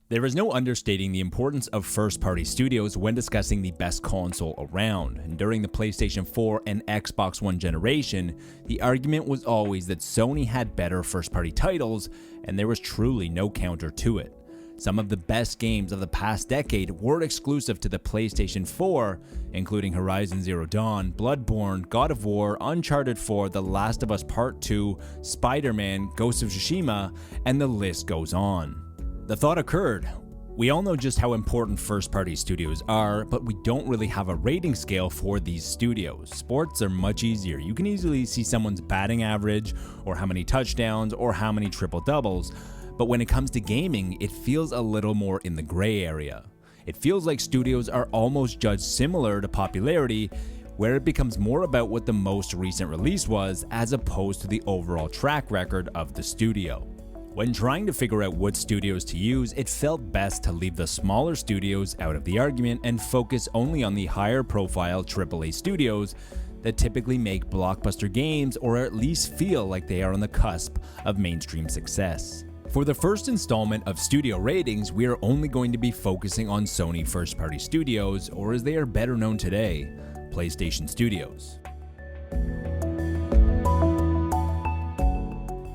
There is no understating the importance of first-party studios when discussing the best console around, and during the PlayStation 4 and Xbox One generation, the argument was always that Sony had better first-party titles, and there was truly no counter to it. Some of the best games of the past decade were exclusive to the PlayStation 4, including Horizon Zero Dawn, BloodBorne, God of War, Uncharted 4, The Last of Us Part 2, SpiderMan, Ghost of Tsushima, and the list goes on. The thought occurred, we all know just how important first-party studios are, but we don't really have a rating scale for these studios. Sports are much easier. You can easily see someone's batting average, or how many touchdowns, or how many triple-doubles. But when it comes to gaming, it feels a little more in the gray area. It feels like studios are almost judged similar to popularity, where it becomes more about what the most recent release was, as opposed to the overall track record of the studio. When trying to figure out what studios to use, it felt best to leave the smaller studios out of the argument and focus only on the higher profile AAA studios that typically make blockbuster games or at least feel like they are on the cusp of mainstream success. For the first installment of studio ratings, we are only going to be focusing on Sony first-party studios, or as they are better known today, PlayStation Studios.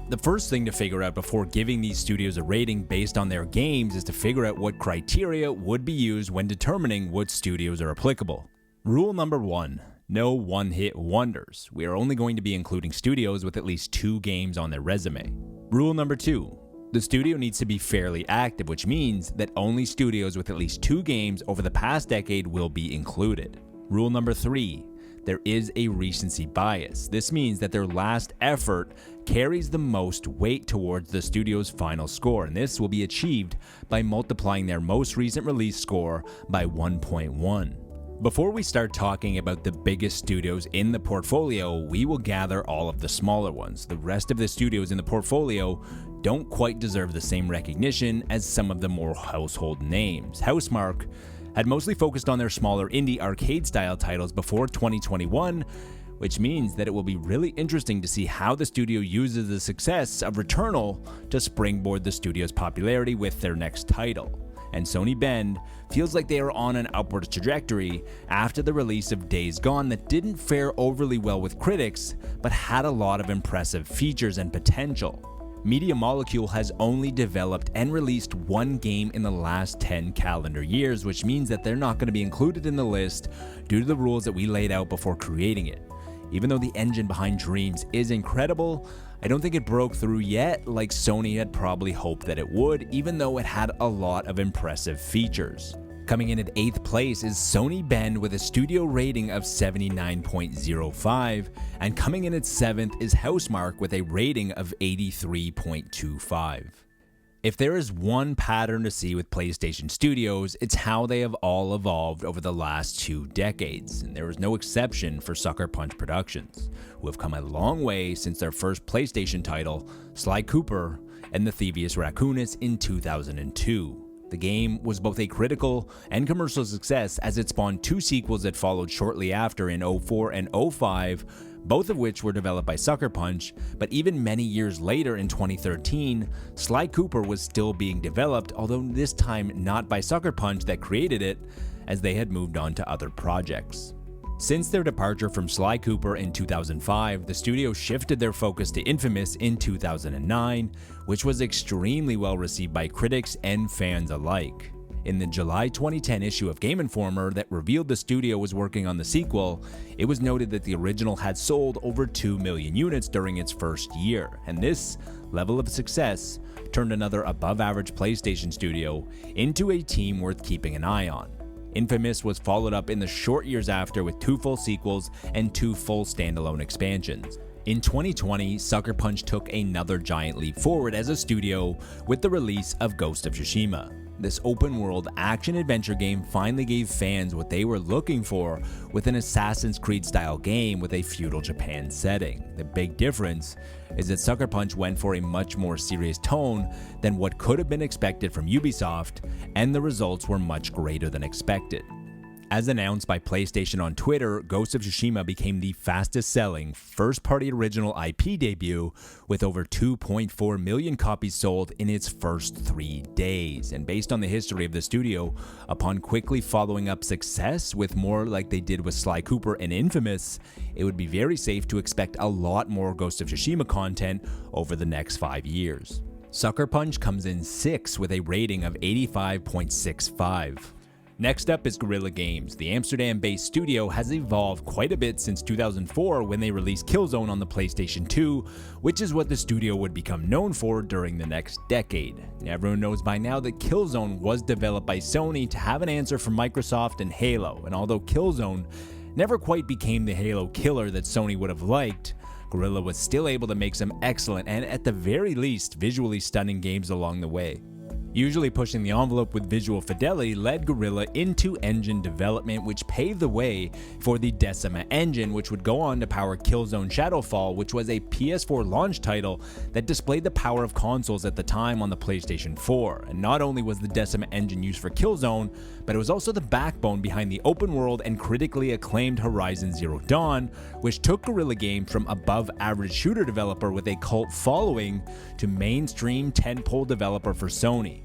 The first thing to figure out before giving these studios a rating based on their games is to figure out what criteria would be used when determining what studios are applicable. Rule number 1. No one-hit wonders. We are only going to be including studios with at least 2 games on their resume. Rule number 2. The studio needs to be fairly active, which means that only studios with at least 2 games over the past decade will be included. Rule number 3. There is a recency bias. This means that their last effort carries the most weight towards the studio's final score, and this will be achieved by multiplying their most recent release score by 1.1. Before we start talking about the biggest studios in the portfolio, we will gather all of the smaller ones. The rest of the studios in the portfolio don't quite deserve the same recognition as some of the more household names. Housemarque had mostly focused on their smaller indie arcade-style titles before 2021, which means that it will be really interesting to see how the studio uses the success of Returnal to springboard the studio's popularity with their next title. And Sony Bend feels like they are on an upward trajectory after the release of Days Gone that didn't fare overly well with critics, but had a lot of impressive features and potential. Media Molecule has only developed and released 1 game in the last 10 calendar years, which means that they're not going to be included in the list due to the rules that we laid out before creating it. Even though the engine behind Dreams is incredible, I don't think it broke through yet like Sony had probably hoped that it would, even though it had a lot of impressive features. Coming in at 8th place is Sony Bend with a studio rating of 79.05, and coming in at 7th is Housemarque with a rating of 83.25. If there is one pattern to see with PlayStation Studios, it's how they have all evolved over the last 2 decades, and there is no exception for Sucker Punch Productions, who have come a long way since their first PlayStation title, Sly Cooper and the Thievius Raccoonus in 2002. The game was both a critical and commercial success as it spawned 2 sequels that followed shortly after in 04 and 05, both of which were developed by Sucker Punch, but even many years later in 2013, Sly Cooper was still being developed, although this time not by Sucker Punch that created it, as they had moved on to other projects. Since their departure from Sly Cooper in 2005, the studio shifted their focus to Infamous in 2009, which was extremely well received by critics and fans alike. In the July 2010 issue of Game Informer that revealed the studio was working on the sequel, it was noted that the original had sold over 2 million units during its first year, and this level of success turned another above-average PlayStation studio into a team worth keeping an eye on. Infamous was followed up in the short years after with 2 full sequels and 2 full standalone expansions. In 2020, Sucker Punch took another giant leap forward as a studio with the release of Ghost of Tsushima. This open-world action-adventure game finally gave fans what they were looking for with an Assassin's Creed-style game with a feudal Japan setting. The big difference is that Sucker Punch went for a much more serious tone than what could have been expected from Ubisoft, and the results were much greater than expected. As announced by PlayStation on Twitter, Ghost of Tsushima became the fastest-selling first-party original IP debut with over 2.4 million copies sold in its first 3 days. And based on the history of the studio, upon quickly following up success with more like they did with Sly Cooper and Infamous, it would be very safe to expect a lot more Ghost of Tsushima content over the next 5 years. Sucker Punch comes in 6th with a rating of 85.65. Next up is Guerrilla Games. The Amsterdam-based studio has evolved quite a bit since 2004 when they released Killzone on the PlayStation 2, which is what the studio would become known for during the next decade. Everyone knows by now that Killzone was developed by Sony to have an answer for Microsoft and Halo, and although Killzone never quite became the Halo killer that Sony would have liked, Guerrilla was still able to make some excellent and at the very least visually stunning games along the way. Usually pushing the envelope with visual fidelity led Guerrilla into engine development, which paved the way for the Decima engine, which would go on to power Killzone Shadowfall, which was a PS4 launch title that displayed the power of consoles at the time on the PlayStation 4. And not only was the Decima engine used for Killzone, but it was also the backbone behind the open world and critically acclaimed Horizon Zero Dawn, which took Guerrilla Games from above-average shooter developer with a cult following to mainstream tentpole developer for Sony.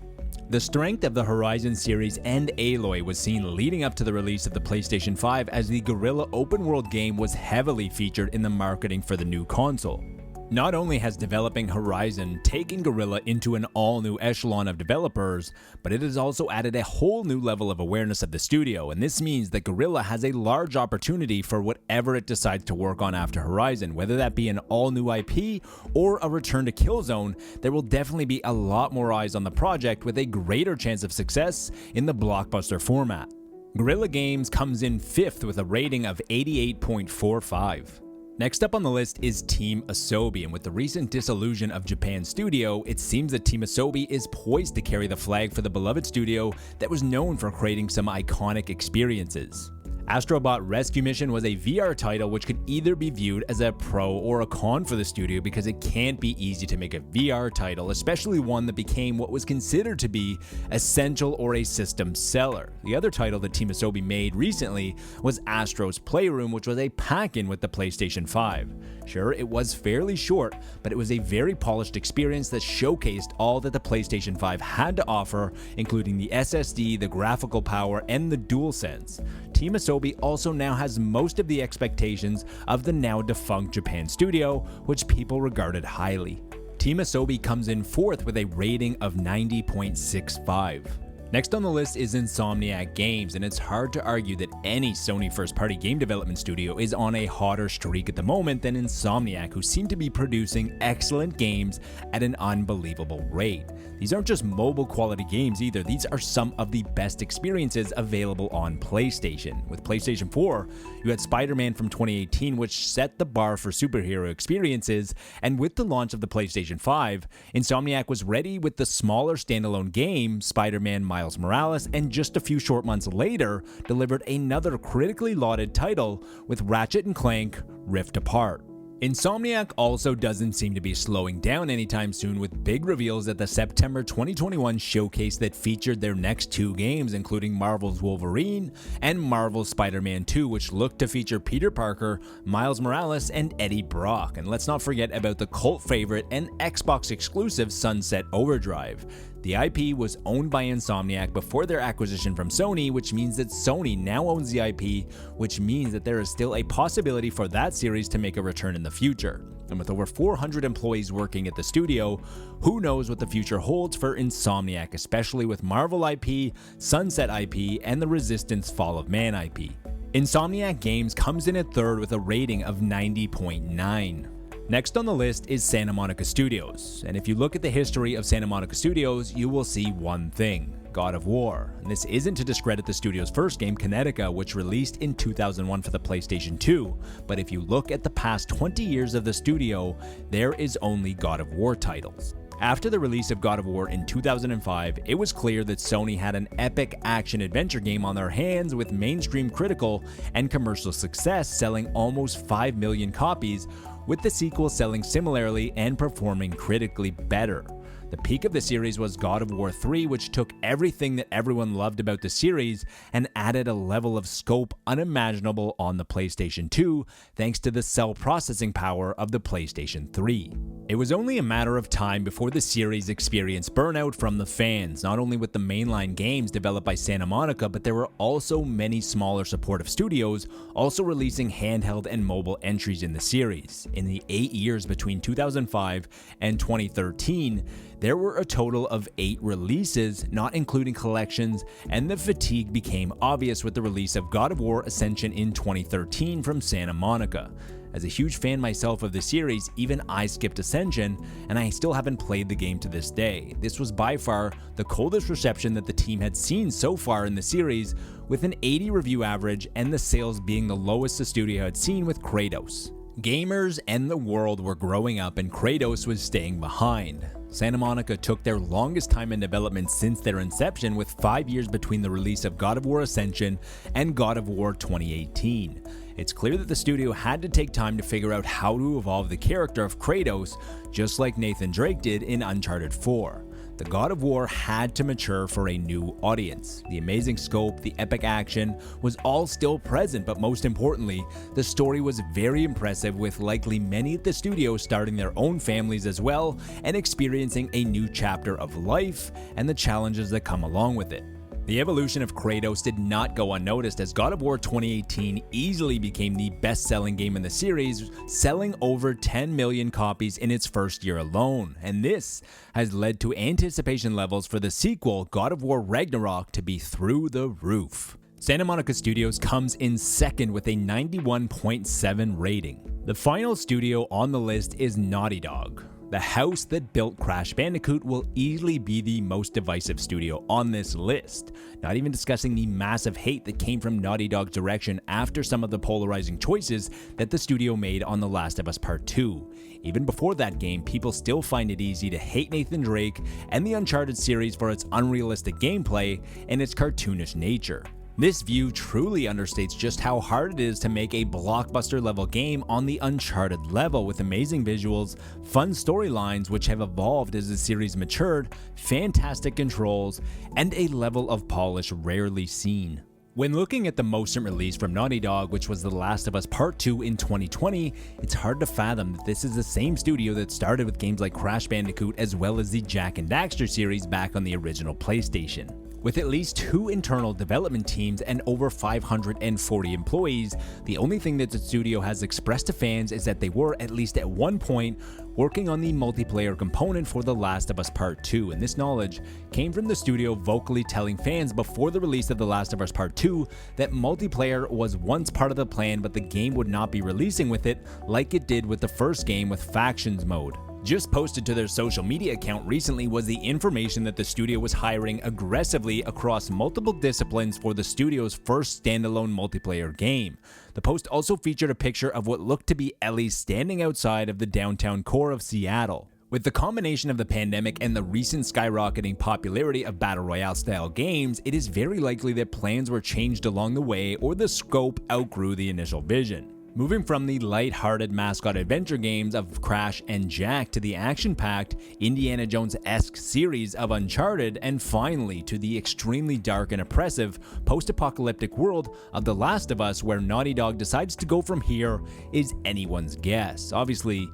The strength of the Horizon series and Aloy was seen leading up to the release of the PlayStation 5, as the Guerrilla open world game was heavily featured in the marketing for the new console. Not only has developing Horizon taken Guerrilla into an all-new echelon of developers, but it has also added a whole new level of awareness of the studio, and this means that Guerrilla has a large opportunity for whatever it decides to work on after Horizon. Whether that be an all-new IP or a return to Killzone, there will definitely be a lot more eyes on the project with a greater chance of success in the blockbuster format. Guerrilla Games comes in 5th with a rating of 88.45. Next up on the list is Team Asobi, and with the recent dissolution of Japan's studio, it seems that Team Asobi is poised to carry the flag for the beloved studio that was known for creating some iconic experiences. Astrobot Rescue Mission was a VR title which could either be viewed as a pro or a con for the studio, because it can't be easy to make a VR title, especially one that became what was considered to be essential or a system seller. The other title that Team Asobi made recently was Astro's Playroom, which was a pack-in with the PlayStation 5. Sure, it was fairly short, but it was a very polished experience that showcased all that the PlayStation 5 had to offer, including the SSD, the graphical power, and the DualSense. Team Asobi also now has most of the expectations of the now defunct Japan studio, which people regarded highly. Team Asobi comes in 4th with a rating of 90.65. Next on the list is Insomniac Games, and it's hard to argue that any Sony first-party game development studio is on a hotter streak at the moment than Insomniac, who seem to be producing excellent games at an unbelievable rate. These aren't just mobile quality games either, these are some of the best experiences available on PlayStation. With PlayStation 4, you had SpiderMan from 2018, which set the bar for superhero experiences, and with the launch of the PlayStation 5, Insomniac was ready with the smaller standalone game, SpiderMan Miles Morales, and just a few short months later, delivered another critically lauded title with Ratchet & Clank Rift Apart. Insomniac also doesn't seem to be slowing down anytime soon, with big reveals at the September 2021 showcase that featured their next 2 games, including Marvel's Wolverine and Marvel's Spider-Man 2, which looked to feature Peter Parker, Miles Morales, and Eddie Brock. And let's not forget about the cult favorite and Xbox exclusive Sunset Overdrive. The IP was owned by Insomniac before their acquisition from Sony, which means that Sony now owns the IP, which means that there is still a possibility for that series to make a return in the future. And with over 400 employees working at the studio, who knows what the future holds for Insomniac, especially with Marvel IP, Sunset IP, and the Resistance Fall of Man IP. Insomniac Games comes in at 3rd with a rating of 90.9. Next on the list is Santa Monica Studios, and if you look at the history of Santa Monica Studios, you will see one thing: God of War. And this isn't to discredit the studio's first game, Kinetica, which released in 2001 for the PlayStation 2, but if you look at the past 20 years of the studio, there is only God of War titles. After the release of God of War in 2005, it was clear that Sony had an epic action-adventure game on their hands with mainstream critical and commercial success, selling almost 5 million copies, with the sequel selling similarly and performing critically better. The peak of the series was God of War 3, which took everything that everyone loved about the series and added a level of scope unimaginable on the PlayStation 2 thanks to the cell processing power of the PlayStation 3. It was only a matter of time before the series experienced burnout from the fans, not only with the mainline games developed by Santa Monica, but there were also many smaller supportive studios also releasing handheld and mobile entries in the series. In the 8 years between 2005 and 2013, there were a total of 8 releases, not including collections, and the fatigue became obvious with the release of God of War Ascension in 2013 from Santa Monica. As a huge fan myself of the series, even I skipped Ascension, and I still haven't played the game to this day. This was by far the coldest reception that the team had seen so far in the series, with an 80 review average and the sales being the lowest the studio had seen with Kratos. Gamers and the world were growing up and Kratos was staying behind. Santa Monica took their longest time in development since their inception, with 5 years between the release of God of War Ascension and God of War 2018. It's clear that the studio had to take time to figure out how to evolve the character of Kratos, just like Nathan Drake did in Uncharted 4. The God of War had to mature for a new audience. The amazing scope, the epic action was all still present, but most importantly, the story was very impressive, with likely many at the studio starting their own families as well and experiencing a new chapter of life and the challenges that come along with it. The evolution of Kratos did not go unnoticed, as God of War 2018 easily became the best-selling game in the series, selling over 10 million copies in its first year alone, and this has led to anticipation levels for the sequel, God of War Ragnarok, to be through the roof. Santa Monica Studios comes in second with a 91.7 rating. The final studio on the list is Naughty Dog. The house that built Crash Bandicoot will easily be the most divisive studio on this list, not even discussing the massive hate that came from Naughty Dog's direction after some of the polarizing choices that the studio made on The Last of Us Part 2. Even before that game, people still find it easy to hate Nathan Drake and the Uncharted series for its unrealistic gameplay and its cartoonish nature. This view truly understates just how hard it is to make a blockbuster level game on the Uncharted level, with amazing visuals, fun storylines which have evolved as the series matured, fantastic controls, and a level of polish rarely seen. When looking at the most recent release from Naughty Dog, which was The Last of Us Part 2 in 2020, it's hard to fathom that this is the same studio that started with games like Crash Bandicoot as well as the Jak and Daxter series back on the original PlayStation. With at least 2 internal development teams and over 540 employees, the only thing that the studio has expressed to fans is that they were, at least at one point, working on the multiplayer component for The Last of Us Part 2, and this knowledge came from the studio vocally telling fans before the release of The Last of Us Part 2 that multiplayer was once part of the plan, but the game would not be releasing with it like it did with the first game with Factions mode. Just posted to their social media account recently was the information that the studio was hiring aggressively across multiple disciplines for the studio's first standalone multiplayer game. The post also featured a picture of what looked to be Ellie standing outside of the downtown core of Seattle. With the combination of the pandemic and the recent skyrocketing popularity of Battle Royale style games, it is very likely that plans were changed along the way or the scope outgrew the initial vision. Moving from the light-hearted mascot adventure games of Crash and Jak to the action-packed, Indiana Jones-esque series of Uncharted, and finally to the extremely dark and oppressive post-apocalyptic world of The Last of Us, where Naughty Dog decides to go from here is anyone's guess. Obviously,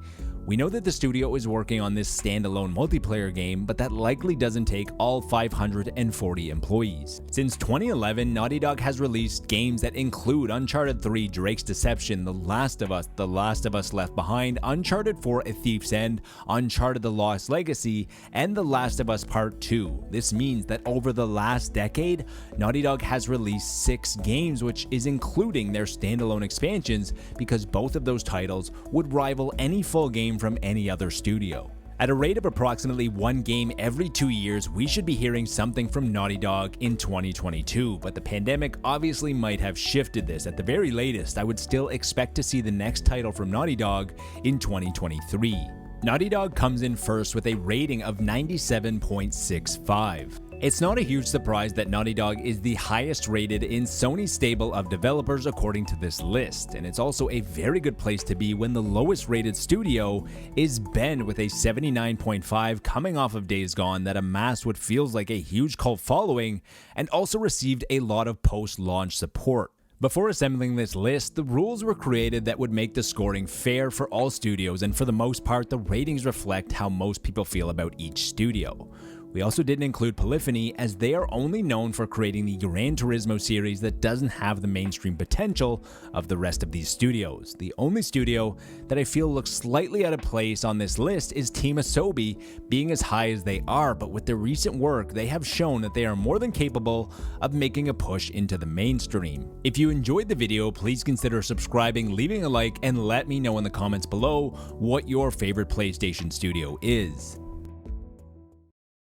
we know that the studio is working on this standalone multiplayer game, but that likely doesn't take all 540 employees. Since 2011, Naughty Dog has released games that include Uncharted 3, Drake's Deception, The Last of Us Left Behind, Uncharted 4, A Thief's End, Uncharted The Lost Legacy, and The Last of Us Part 2. This means that over the last decade, Naughty Dog has released 6 games, which is including their standalone expansions, because both of those titles would rival any full game from any other studio. At a rate of approximately 1 game every 2 years, we should be hearing something from Naughty Dog in 2022, but the pandemic obviously might have shifted this. At the very latest, I would still expect to see the next title from Naughty Dog in 2023. Naughty Dog comes in first with a rating of 97.65. It's not a huge surprise that Naughty Dog is the highest rated in Sony's stable of developers according to this list, and it's also a very good place to be when the lowest rated studio is Bend with a 79.5 coming off of Days Gone that amassed what feels like a huge cult following and also received a lot of post-launch support. Before assembling this list, the rules were created that would make the scoring fair for all studios, and for the most part, the ratings reflect how most people feel about each studio. We also didn't include Polyphony as they are only known for creating the Gran Turismo series that doesn't have the mainstream potential of the rest of these studios. The only studio that I feel looks slightly out of place on this list is Team Asobi, being as high as they are, but with their recent work, they have shown that they are more than capable of making a push into the mainstream. If you enjoyed the video, please consider subscribing, leaving a like, and let me know in the comments below what your favorite PlayStation studio is.